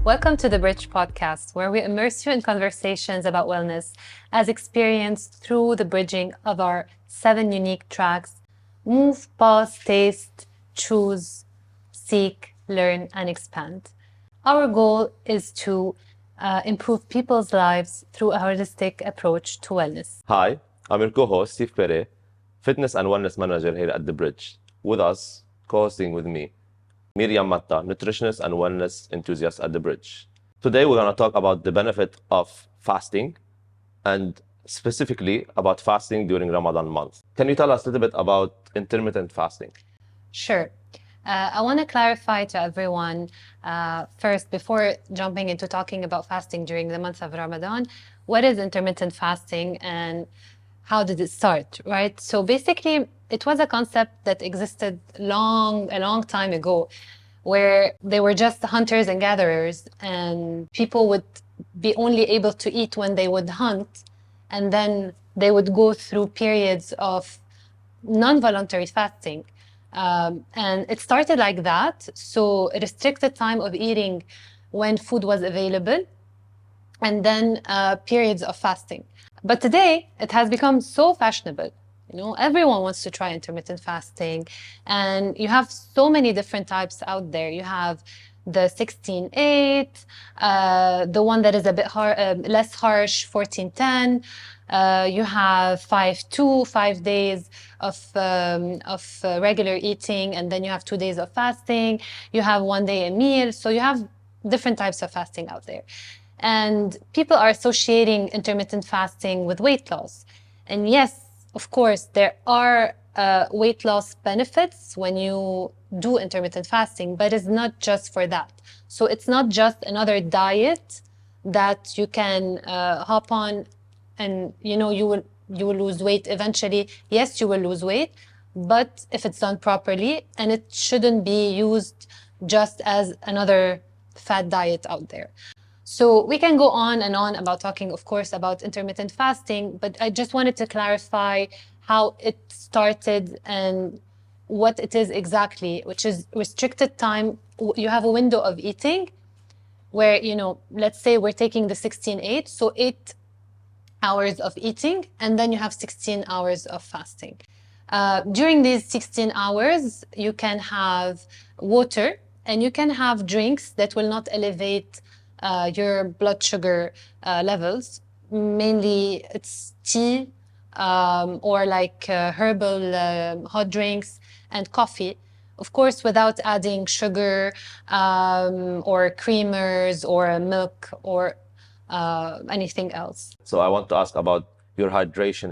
Welcome to the Bridge podcast, where we immerse you in conversations about wellness as experienced through the bridging of our 7 unique tracks: move, pause, taste, choose, seek, learn, and expand. Our goal is to improve people's lives through a holistic approach to wellness. Hi, I'm your co-host, Pere, fitness and wellness manager here at The Bridge. With us, co-hosting with me, Myriam Matta, nutritionist and wellness enthusiast at The Bridge. Today, we're going to talk about the benefit of fasting and specifically about fasting during Ramadan month. Can you tell us a little bit about intermittent fasting? Sure. I want to clarify to everyone first, before jumping into talking about fasting during the month of Ramadan, what is intermittent fasting and how did it start, right? So basically, it was a concept that existed a long time ago, where they were just hunters and gatherers, and people would be only able to eat when they would hunt, and then they would go through periods of non-voluntary fasting. And it started like that, so a restricted time of eating when food was available, and then periods of fasting. But today, it has become so fashionable. You know, everyone wants to try intermittent fasting, and you have so many different types out there. You have the 16/8, the one that is a bit less harsh, 14/10. You have 5/2, 5 days of regular eating, and then you have 2 days of fasting. You have 1 day a meal. So you have different types of fasting out there. And people are associating intermittent fasting with weight loss. And yes, of course, there are weight loss benefits when you do intermittent fasting, but it's not just for that. So it's not just another diet that you can hop on and you will lose weight eventually. Yes, you will lose weight, but if it's done properly, and it shouldn't be used just as another fad diet out there. So we can go on and on about talking, of course, about intermittent fasting, but I just wanted to clarify how it started and what it is exactly, which is restricted time. You have a window of eating where, let's say we're taking the 16/8, so 8 hours of eating, and then you have 16 hours of fasting. During these 16 hours, you can have water and you can have drinks that will not elevate your blood sugar levels. Mainly it's tea or like herbal hot drinks and coffee. Of course, without adding sugar or creamers or milk or anything else. So I want to ask about your hydration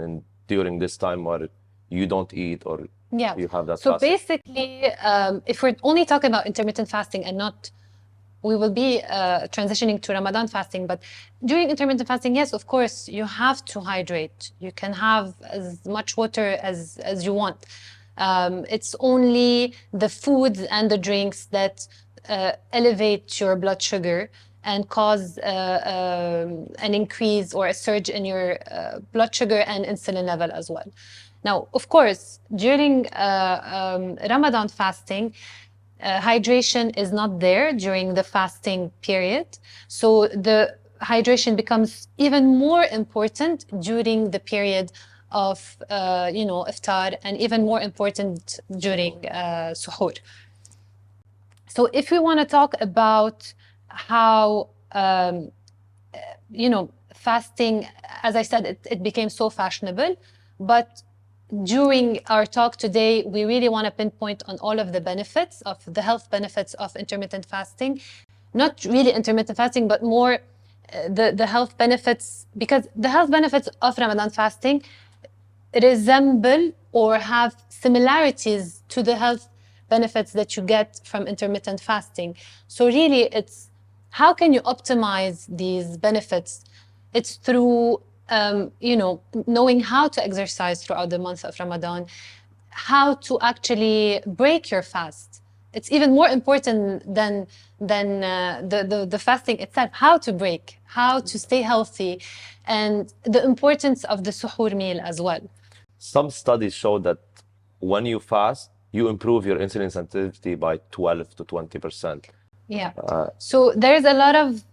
during this time where you don't eat or you have that So fasting. basically, if we're only talking about intermittent fasting and not, we will be transitioning to Ramadan fasting, but during intermittent fasting, yes, of course, you have to hydrate. You can have as much water as you want. It's only the foods and the drinks that elevate your blood sugar and cause an increase or a surge in your blood sugar and insulin level as well. Now, of course, during Ramadan fasting, hydration is not there during the fasting period. So the hydration becomes even more important during the period of, iftar, and even more important during suhoor. So if we want to talk about how, fasting, as I said, it became so fashionable, but during our talk today, we really want to pinpoint on all of the benefits of the health benefits of intermittent fasting. Not really intermittent fasting, but more the health benefits, because the health benefits of Ramadan fasting resemble or have similarities to the health benefits that you get from intermittent fasting. So really, it's how can you optimize these benefits? It's through knowing how to exercise throughout the month of Ramadan, how to actually break your fast. It's even more important than the fasting itself. How to break, how to stay healthy, and the importance of the suhoor meal as well. Some studies show that when you fast, you improve your insulin sensitivity by 12 to 20%. Yeah. So there's a lot of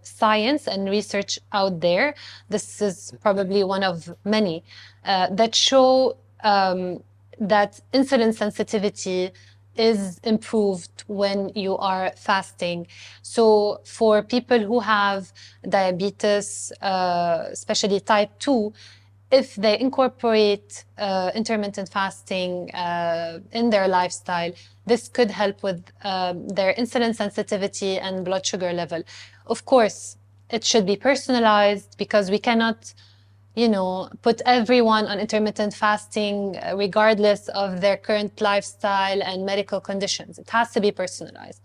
science and research out there. This is probably one of many that show that insulin sensitivity is improved when you are fasting. So for people who have diabetes, especially type 2, if they incorporate intermittent fasting in their lifestyle, this could help with their insulin sensitivity and blood sugar level. Of course, it should be personalized because we cannot, put everyone on intermittent fasting regardless of their current lifestyle and medical conditions. It has to be personalized.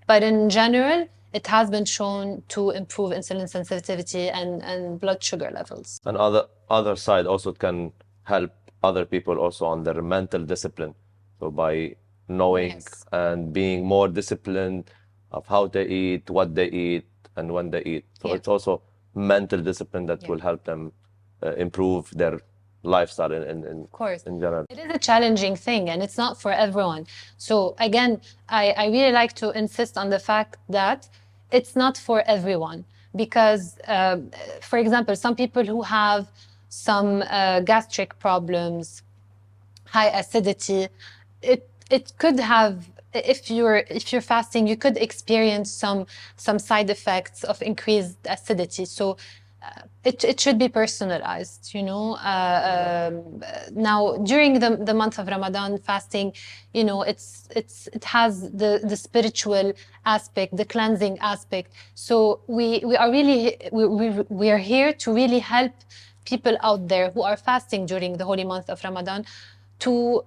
But in general, it has been shown to improve insulin sensitivity and blood sugar levels. And other side also it can help other people also on their mental discipline. So by knowing and being more disciplined of how they eat, what they eat, and when they eat. So it's also mental discipline that will help them improve their lifestyle in general. It is a challenging thing and it's not for everyone. So again, I really like to insist on the fact that it's not for everyone because, for example, some people who have some gastric problems, high acidity, it could have, if you're fasting, you could experience some side effects of increased acidity. So it should be personalized, Now, during the month of Ramadan fasting, it has the spiritual aspect, the cleansing aspect. So we are here to really help people out there who are fasting during the holy month of Ramadan to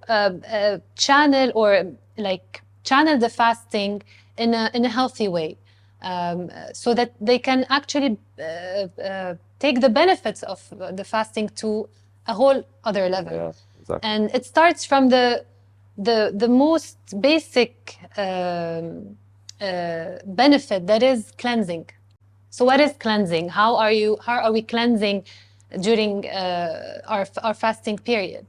channel the fasting in a healthy way. So that they can actually take the benefits of the fasting to a whole other level. Yeah, exactly. And it starts from the most basic benefit, that is cleansing. So what is cleansing? How are we cleansing during our fasting period?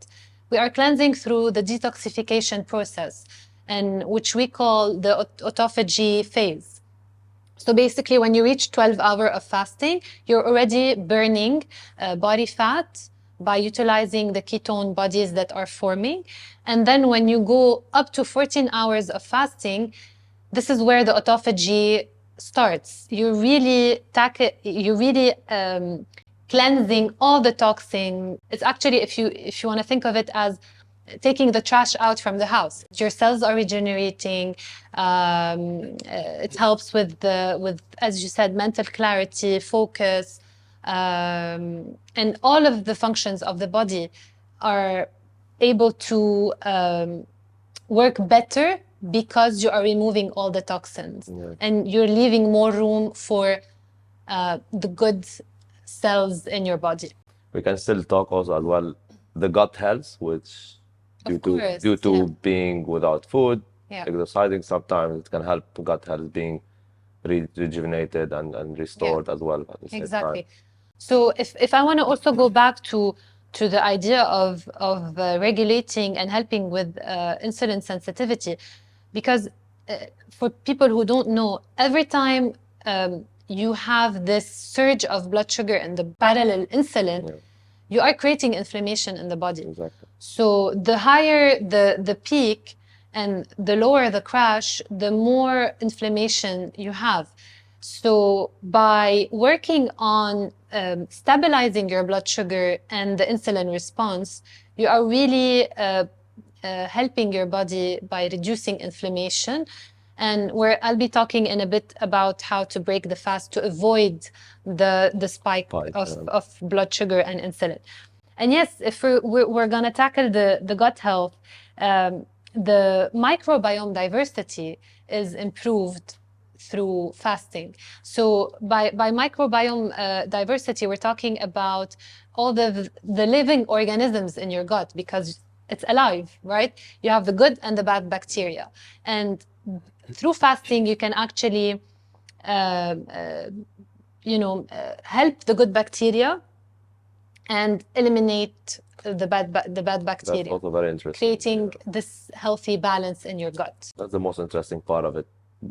We are cleansing through the detoxification process, and which we call the autophagy phase. So basically, when you reach 12 hours of fasting, you're already burning body fat by utilizing the ketone bodies that are forming. And then when you go up to 14 hours of fasting, this is where the autophagy starts. You're really cleansing all the toxin. It's actually, if you want to think of it as taking the trash out from the house. Your cells are regenerating. It helps with as you said, mental clarity, focus, and all of the functions of the body are able to work better because you are removing all the toxins and you're leaving more room for the good cells in your body. We can still talk also as well the gut health, which due to being without food, exercising sometimes, it can help gut health being rejuvenated and restored as well at the same time. So if I want to also go back to the idea of regulating and helping with insulin sensitivity, because for people who don't know, every time you have this surge of blood sugar and the parallel insulin, you are creating inflammation in the body. Exactly. So the higher the peak and the lower the crash, the more inflammation you have. So by working on stabilizing your blood sugar and the insulin response, you are really helping your body by reducing inflammation. And where I'll be talking in a bit about how to break the fast to avoid the spike of blood sugar and insulin. And yes, if we're going to tackle the gut health, the microbiome diversity is improved through fasting. So by microbiome diversity, we're talking about all the living organisms in your gut, because it's alive, right? You have the good and the bad bacteria. And through fasting, you can actually, help the good bacteria and eliminate the bad bacteria. That's also very interesting. Creating this healthy balance in your gut. That's the most interesting part of it.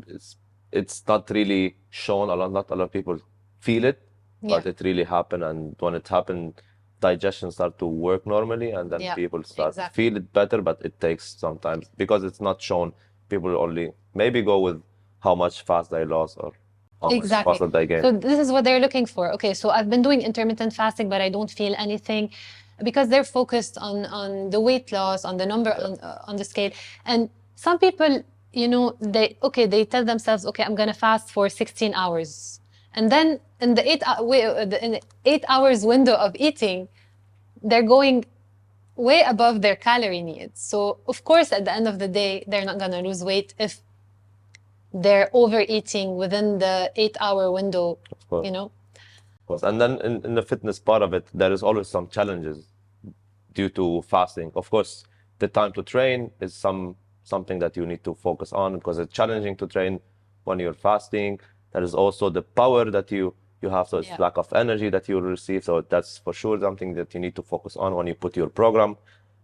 It's it's not really shown a lot. Not a lot of people feel it, but Yeah. it really happen. And when it happen, digestion start to work normally, and then Yeah, people start to exactly. feel it better. But it takes sometimes because it's not shown. People only maybe go with how much fast they lost or how much Exactly. muscle they gain. So this is what they're looking for. Okay, so I've been doing intermittent fasting, but I don't feel anything because they're focused on the weight loss, on the number on the scale. And some people, they tell themselves, okay, I'm gonna fast for 16 hours. And then in the in the 8 hours window of eating, they're going way above their calorie needs. So of course, at the end of the day, they're not gonna lose weight if they're overeating within the 8 hour window, Of course, you know? of course. And then in the fitness part of it, there is always some challenges due to fasting. Of course, the time to train is something that you need to focus on because it's challenging to train when you're fasting. There is also the power that you have, so it's Yeah. lack of energy that you will receive. So that's for sure something that you need to focus on when you put your program.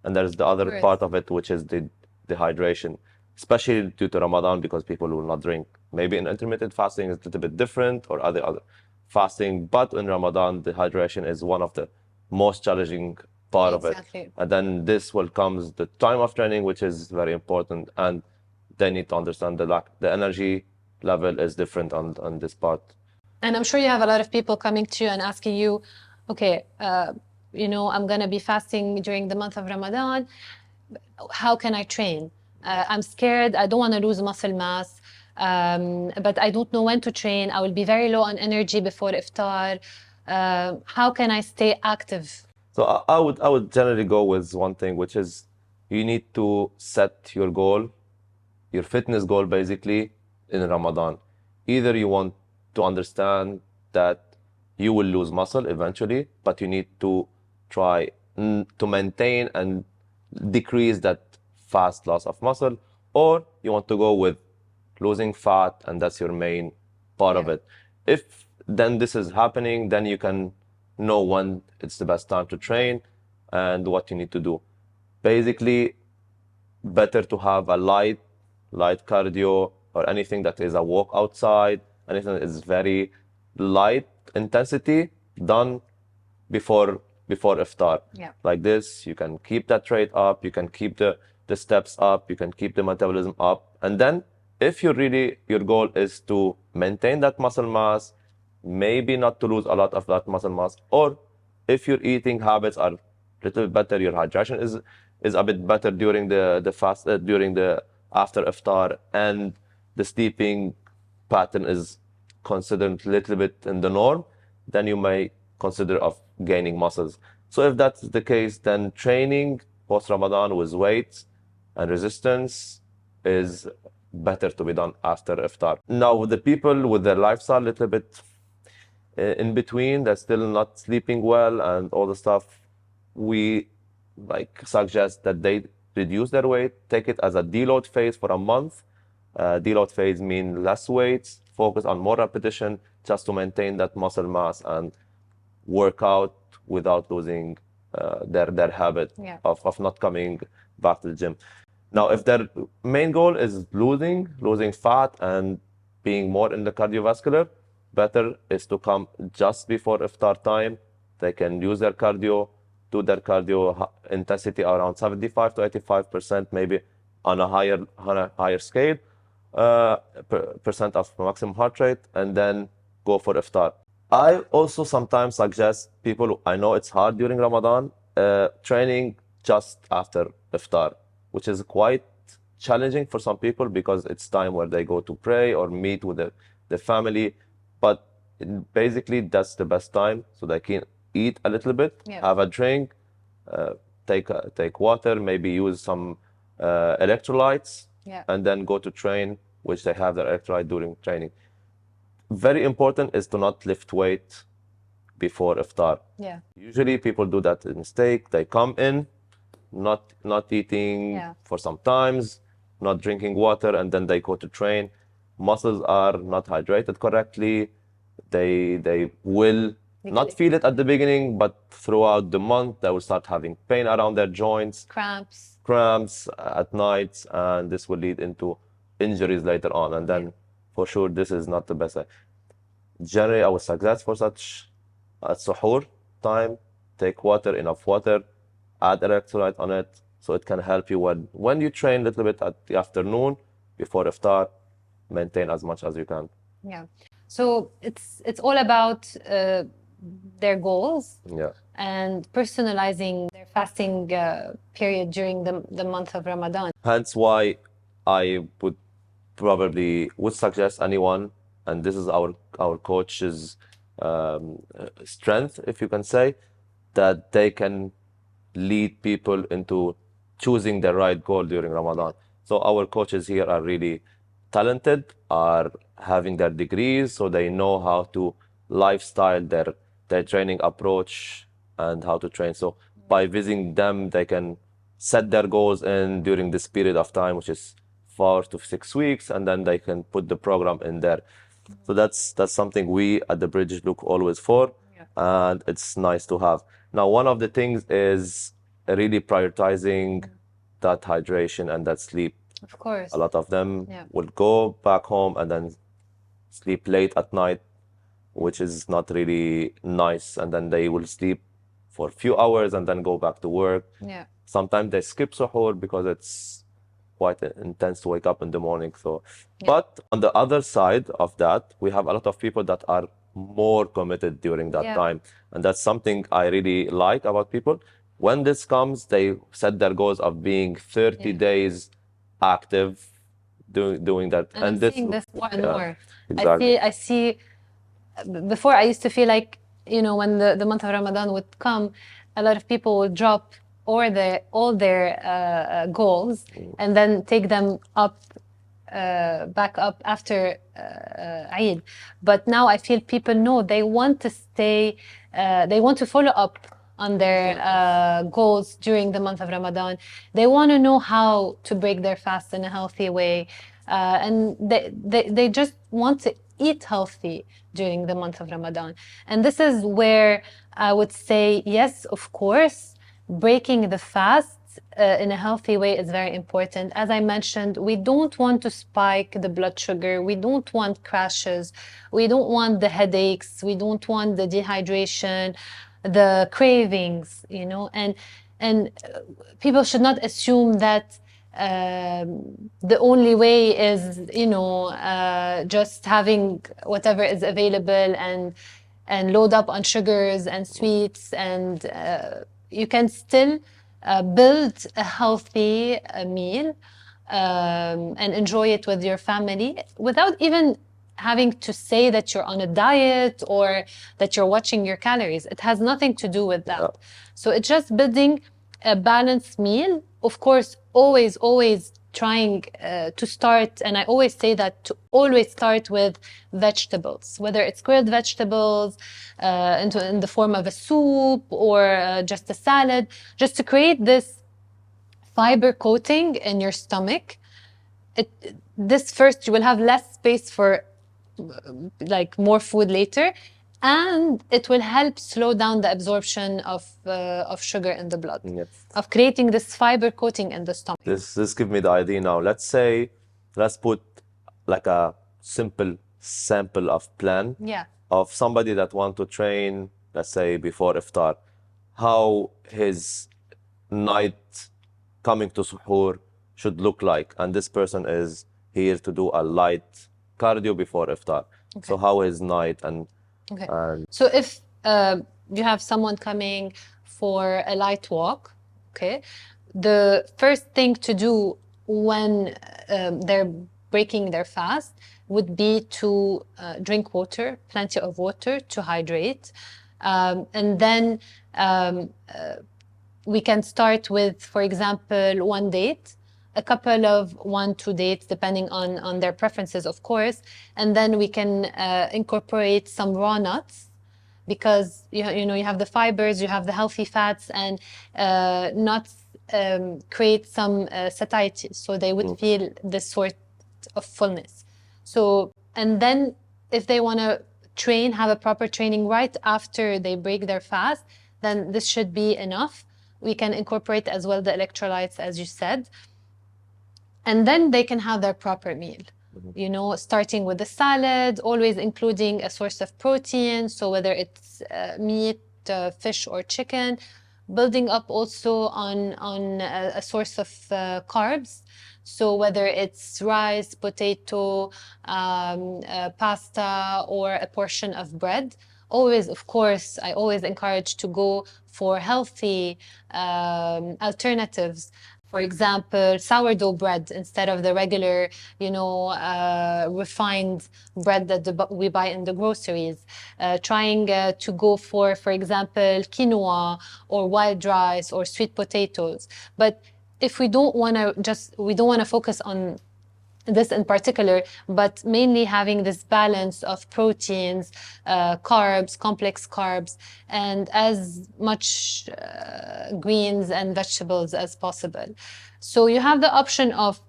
And there's the other Course. part of it, which is the dehydration, especially due to Ramadan because people will not drink. Maybe in intermittent fasting is a little bit different or other fasting, but in Ramadan, dehydration is one of the most challenging part of it. Exactly. And then this will comes the time of training, which is very important. And they need to understand the energy level is different on this part. And I'm sure you have a lot of people coming to you and asking you, okay, I'm going to be fasting during the month of Ramadan. How can I train? I'm scared. I don't want to lose muscle mass, but I don't know when to train. I will be very low on energy before iftar. How can I stay active? So I would generally go with one thing, which is you need to set your goal, your fitness goal basically in Ramadan. Either you want to understand that you will lose muscle eventually, but you need to try to maintain and decrease that fast loss of muscle, or you want to go with losing fat and that's your main part of Yeah. it. If then this is happening, then you can know when it's the best time to train and what you need to do. Basically, better to have a light cardio or anything that is a walk outside, anything that is very light intensity done before iftar. Yeah. Like this, you can keep that rate up, you can keep the steps up, you can keep the metabolism up. And then if your goal is to maintain that muscle mass, maybe not to lose a lot of that muscle mass, or if your eating habits are a little bit better, your hydration is a bit better during the fast during the after iftar, and the sleeping pattern is considered a little bit in the norm, then you may consider of gaining muscles. So if that's the case, then training post Ramadan with weights and resistance is better to be done after iftar. Now, the people with their lifestyle a little bit in between, they're still not sleeping well and all the stuff, we suggest that they reduce their weight, take it as a deload phase for a month. Deload phase means less weights, focus on more repetition just to maintain that muscle mass and work out without losing their habit Yeah. of not coming back to the gym. Now, if their main goal is losing fat and being more in the cardiovascular, better is to come just before iftar time. They can use their cardio, do their cardio intensity around 75 to 85%, maybe on a higher scale, percent of maximum heart rate, and then go for iftar. I also sometimes suggest people, I know it's hard during Ramadan, training just after iftar, which is quite challenging for some people because it's time where they go to pray or meet with the family. But basically, that's the best time so they can eat a little bit, Yeah. have a drink, take water, maybe use some electrolytes, Yeah. and then go to train, which they have their electrolyte during training. Very important is to not lift weight before iftar. Yeah. Usually people do that mistake. They come in, not eating Yeah. for some times, not drinking water, and then they go to train. Muscles are not hydrated correctly. They will not feel it at the beginning, but throughout the month they will start having pain around their joints, Cramps. cramps at night, and this will lead into injuries later on. And then for sure this is not the best. Generally, I would suggest for such a suhoor time, take water, enough water, add electrolyte on it, so it can help you when you train a little bit at the afternoon before iftar, maintain as much as you can. Yeah. So it's all about their goals. Yeah. And personalizing their fasting period during the month of Ramadan. Hence why I would suggest anyone, and this is our coach's strength, if you can say, that they can lead people into choosing the right goal during Ramadan. So our coaches here are really talented, are having their degrees, so they know how to lifestyle their training approach and how to train. So by visiting them, they can set their goals in during this period of time, which is 4 to 6 weeks, and then they can put the program in there. So that's something we at the Bridge look always for, and it's nice to have. Now, one of the things is really prioritizing that hydration and that sleep. Of course. A lot of them will go back home and then sleep late at night, which is not really nice. And then they will sleep for a few hours and then go back to work. Yeah. Sometimes they skip suhoor because it's quite intense to wake up in the morning. So, but on the other side of that, we have a lot of people that are more committed during that time. And that's something I really like about people. When this comes, they set their goals of being 30 days active, doing that. And I'm this, seeing this more and more. Exactly. I see, before I used to feel like, when the month of Ramadan would come, a lot of people would drop all their goals and then take them back up after Eid. But now I feel people know they want to stay, they want to follow up on their goals during the month of Ramadan. They want to know how to break their fast in a healthy way. And they just want to eat healthy during the month of Ramadan. And this is where I would say, yes, of course, breaking the fast in a healthy way is very important. As I mentioned, we don't want to spike the blood sugar. We don't want crashes. We don't want the headaches. We don't want the dehydration, the cravings, and people should not assume that the only way is, just having whatever is available and load up on sugars and sweets. And you can still build a healthy meal and enjoy it with your family without even having to say that you're on a diet or that you're watching your calories. It has nothing to do with that. So it's just building a balanced meal. Of course, always trying to start, and I always say that, to always start with vegetables, whether it's grilled vegetables in the form of a soup or just a salad, just to create this fiber coating in your stomach. This first, you will have less space for like more food later, and it will help slow down the absorption of sugar in the blood, of creating this fiber coating in the stomach. This gives me the idea now. Let's put like a simple sample of plan of somebody that want to train, let's say before iftar, how his night coming to suhoor should look like. And this person is here to do a light cardio before iftar. So how is night and so if you have someone coming for a light walk, the first thing to do when they're breaking their fast would be to drink water, plenty of water to hydrate. And then we can start with, for example, one date, a couple of 1-2 dates, depending on their preferences, of course. And then we can incorporate some raw nuts, because you have the fibers, you have the healthy fats, and nuts create some satiety, so they would feel this sort of fullness. So, and then if they want to train, have a proper training right after they break their fast, then this should be enough. We can incorporate as well the electrolytes, as you said. And then they can have their proper meal. You know, starting with the salad, always including a source of protein. So whether it's meat, fish, or chicken, building up also on a source of carbs. So whether it's rice, potato, pasta, or a portion of bread. Always, of course, I always encourage to go for healthy alternatives. For example, sourdough bread instead of the regular, you know, refined bread that we buy in the groceries. Trying to go for example, quinoa or wild rice or sweet potatoes. But if we don't want to focus on this in particular, but mainly having this balance of proteins, carbs, complex carbs, and as much greens and vegetables as possible. So you have the option of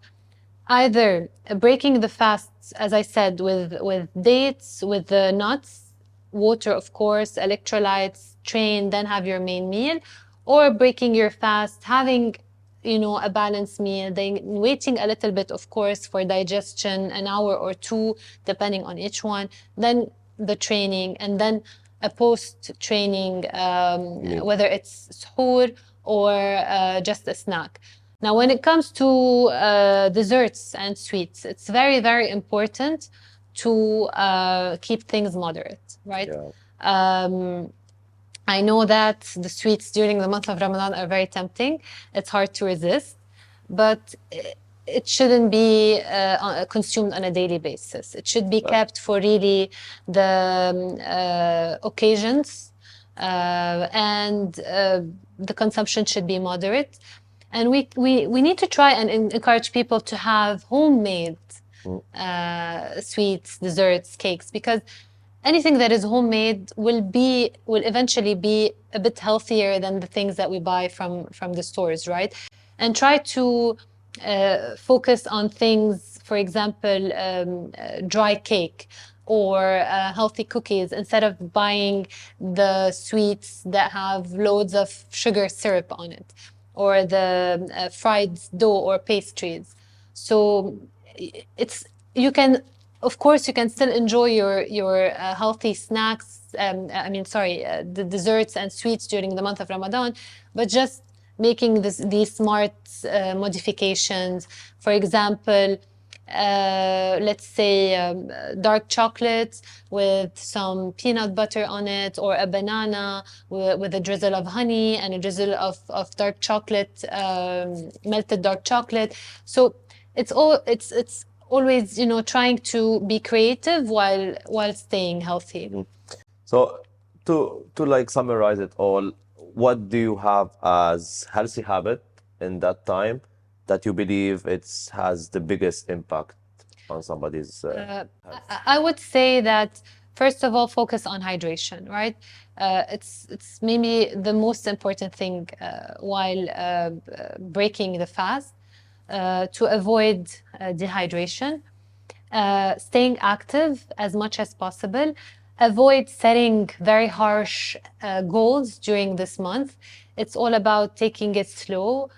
either breaking the fast, as I said, with dates, with the nuts, water, of course, electrolytes, train, then have your main meal, or breaking your fast, having, you know, a balanced meal, then waiting a little bit, of course, for digestion, an hour or two, depending on each one, then the training, and then a post-training, whether it's suhoor or just a snack. Now, when it comes to desserts and sweets, it's very, very important to keep things moderate, right? Yeah. I know that the sweets during the month of Ramadan are very tempting. It's hard to resist, but it shouldn't be consumed on a daily basis. It should be kept for really the occasions, and the consumption should be moderate. And we need to try and encourage people to have homemade sweets, desserts, cakes, because anything that is homemade will eventually be a bit healthier than the things that we buy from the stores, right? And try to focus on things, for example, dry cake or healthy cookies, instead of buying the sweets that have loads of sugar syrup on it, or the fried dough or pastries. So it's, you can, of course, you can still enjoy your healthy snacks. The desserts and sweets during the month of Ramadan, but just making these smart modifications. For example, let's say dark chocolate with some peanut butter on it, or a banana with a drizzle of honey and a drizzle of dark chocolate, melted dark chocolate. So it's always, you know, trying to be creative while staying healthy. So to like summarize it all, what do you have as healthy habit in that time that you believe it has the biggest impact on somebody's health? I would say that first of all, focus on hydration, right? It's maybe the most important thing while breaking the fast, to avoid dehydration, staying active as much as possible. Avoid setting very harsh goals during this month. It's all about taking it slow,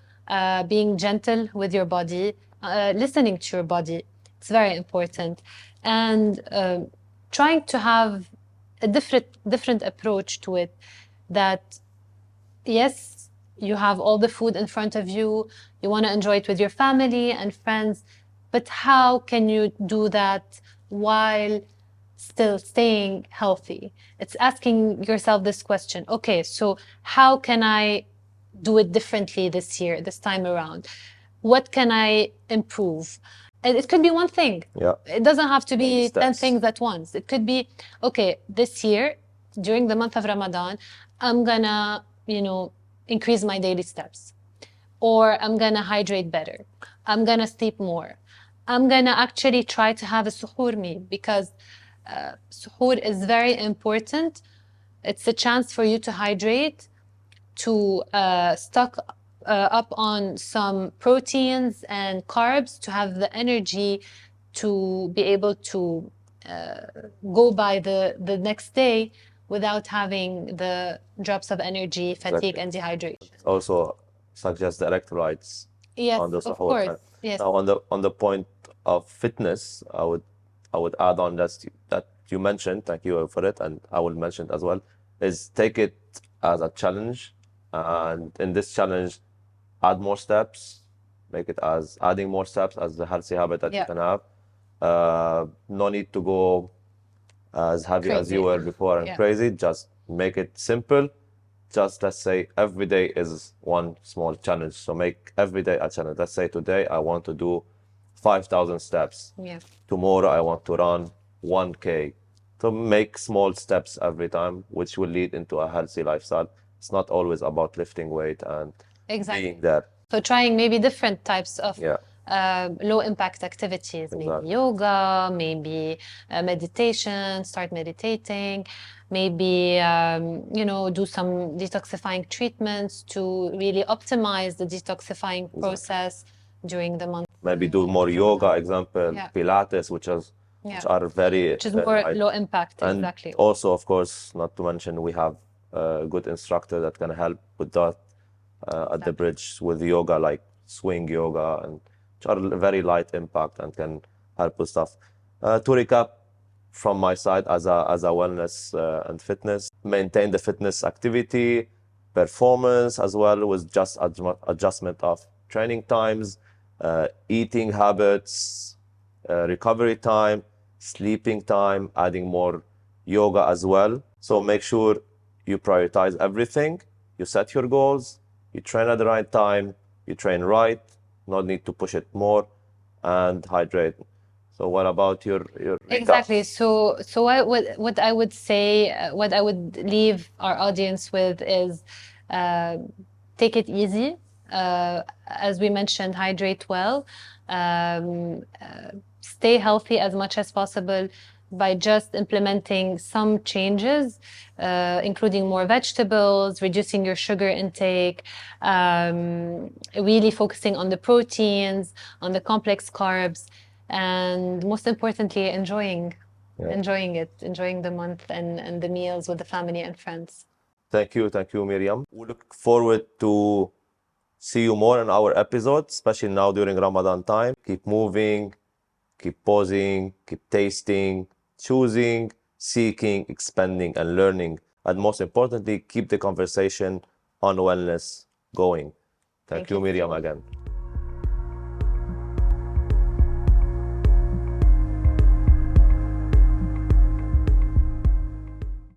being gentle with your body, listening to your body. It's very important. And trying to have a different approach to it, that yes, you have all the food in front of you, you want to enjoy it with your family and friends, but how can you do that while still staying healthy? It's asking yourself this question. Okay, so how can I do it differently this year, this time around? What can I improve? And it could be one thing. Yeah. It doesn't have to be 10 Steps. things at once. It could be, okay, this year, during the month of Ramadan, I'm gonna, you know, increase my daily steps. Or I'm gonna hydrate better. I'm gonna sleep more. I'm gonna actually try to have a suhoor meal, because suhoor is very important. It's a chance for you to hydrate, to stock up on some proteins and carbs, to have the energy to be able to go by the next day without having the drops of energy, fatigue, and dehydration. Also suggest the electrolytes Yes, on the of sahur. course. Yes. Now on the point of fitness, I would add on that you mentioned, thank you for it, and I will mention it as well, is take it as a challenge. And in this challenge, add more steps, make it as adding more steps as the healthy habit that you Yeah. can have. No need to go as heavy as you Crazy. were before and Yeah. crazy. Just make it simple. Just let's say every day is one small challenge. So make every day a challenge. Let's say today I want to do 5,000 steps. Yeah. Tomorrow I want to run 1K. So make small steps every time, which will lead into a healthy lifestyle. It's not always about lifting weight and Exactly. being there. So trying maybe different types of Yeah. low impact activities, maybe Exactly. yoga, maybe meditation, start meditating, maybe, do some detoxifying treatments to really optimize the detoxifying process during the month. Maybe do more yoga, example, Yeah. Pilates, which are very Which is more light. low impact, And exactly. also, of course, not to mention, we have a good instructor that can help with that at the bridge with yoga, like swing yoga, and which are very light impact and can help with stuff. To recap from my side as a wellness and fitness, maintain the fitness activity, performance as well with just adjustment of training times, eating habits, recovery time, sleeping time, adding more yoga as well. So make sure you prioritize everything. You set your goals, you train at the right time, you train right, no need to push it more, and hydrate. So what about your recap? Exactly. So what I would say, what I would leave our audience with is take it easy. As we mentioned, hydrate well. Stay healthy as much as possible by just implementing some changes, including more vegetables, reducing your sugar intake, really focusing on the proteins, on the complex carbs, and most importantly, enjoying it, enjoying the month and the meals with the family and friends. Thank you, Myriam. We look forward to see you more in our episodes, especially now during Ramadan time. Keep moving, keep pausing, keep tasting, choosing, seeking, expanding, and learning. And most importantly, keep the conversation on wellness going. Thank you, Myriam, again.